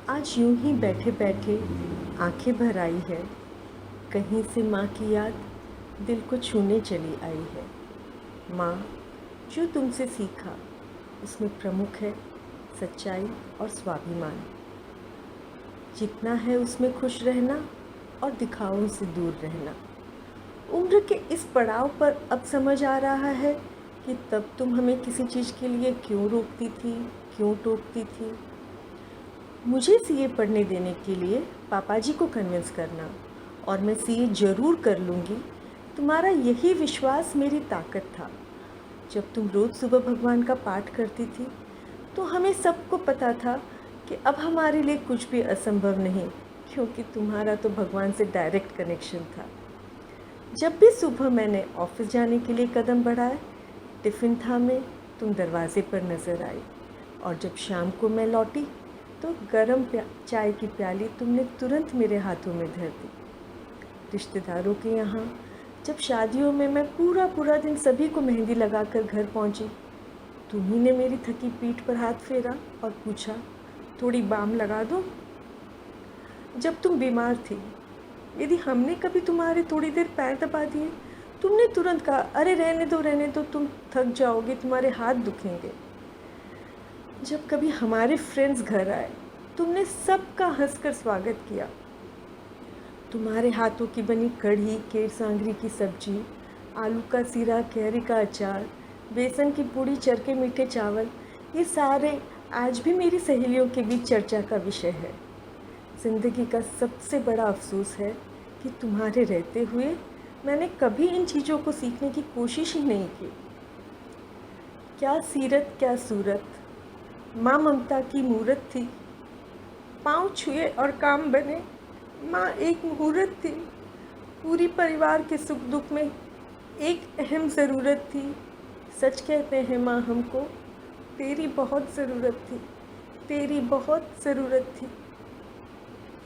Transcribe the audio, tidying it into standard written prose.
आज यूं ही बैठे बैठे आंखें भर आई है। कहीं से माँ की याद दिल को छूने चली आई है। माँ, जो तुमसे सीखा उसमें प्रमुख है सच्चाई और स्वाभिमान। जितना है उसमें खुश रहना और दिखावों से दूर रहना। उम्र के इस पड़ाव पर अब समझ आ रहा है कि तब तुम हमें किसी चीज़ के लिए क्यों रोकती थी, क्यों टोकती थी। मुझे सीए पढ़ने देने के लिए पापा जी को कन्विंस करना और मैं सीए ज़रूर कर लूँगी, तुम्हारा यही विश्वास मेरी ताकत था। जब तुम रोज़ सुबह भगवान का पाठ करती थी तो हमें सबको पता था कि अब हमारे लिए कुछ भी असंभव नहीं, क्योंकि तुम्हारा तो भगवान से डायरेक्ट कनेक्शन था। जब भी सुबह मैंने ऑफिस जाने के लिए कदम बढ़ाए, टिफ़िन थामे तुम दरवाजे पर नज़र आई, और जब शाम को मैं लौटी तो गरम चाय की प्याली तुमने तुरंत मेरे हाथों में धर दी। रिश्तेदारों के यहाँ जब शादियों में मैं पूरा पूरा दिन सभी को मेहंदी लगाकर घर पहुँची, तुम्ही ने मेरी थकी पीठ पर हाथ फेरा और पूछा, थोड़ी बाम लगा दो। जब तुम बीमार थी, यदि हमने कभी तुम्हारे थोड़ी देर पैर दबा दिए, तुमने तुरंत कहा, अरे रहने दो, तुम थक जाओगे, तुम्हारे हाथ दुखेंगे। जब कभी हमारे फ्रेंड्स घर आए, तुमने सबका हंसकर स्वागत किया। तुम्हारे हाथों की बनी कढ़ी, केर सांगरी की सब्जी, आलू का सीरा, कैरी का अचार, बेसन की पूड़ी, चरके मीठे चावल, ये सारे आज भी मेरी सहेलियों के बीच चर्चा का विषय है। ज़िंदगी का सबसे बड़ा अफसोस है कि तुम्हारे रहते हुए मैंने कभी इन चीज़ों को सीखने की कोशिश ही नहीं की। क्या सीरत, क्या सूरत, माँ ममता की मूरत थी। पाँव छुए और काम बने, माँ एक मुहूर्त थी। पूरी परिवार के सुख दुख में एक अहम ज़रूरत थी। सच कहते हैं माँ हमको, तेरी बहुत ज़रूरत थी, तेरी बहुत ज़रूरत थी।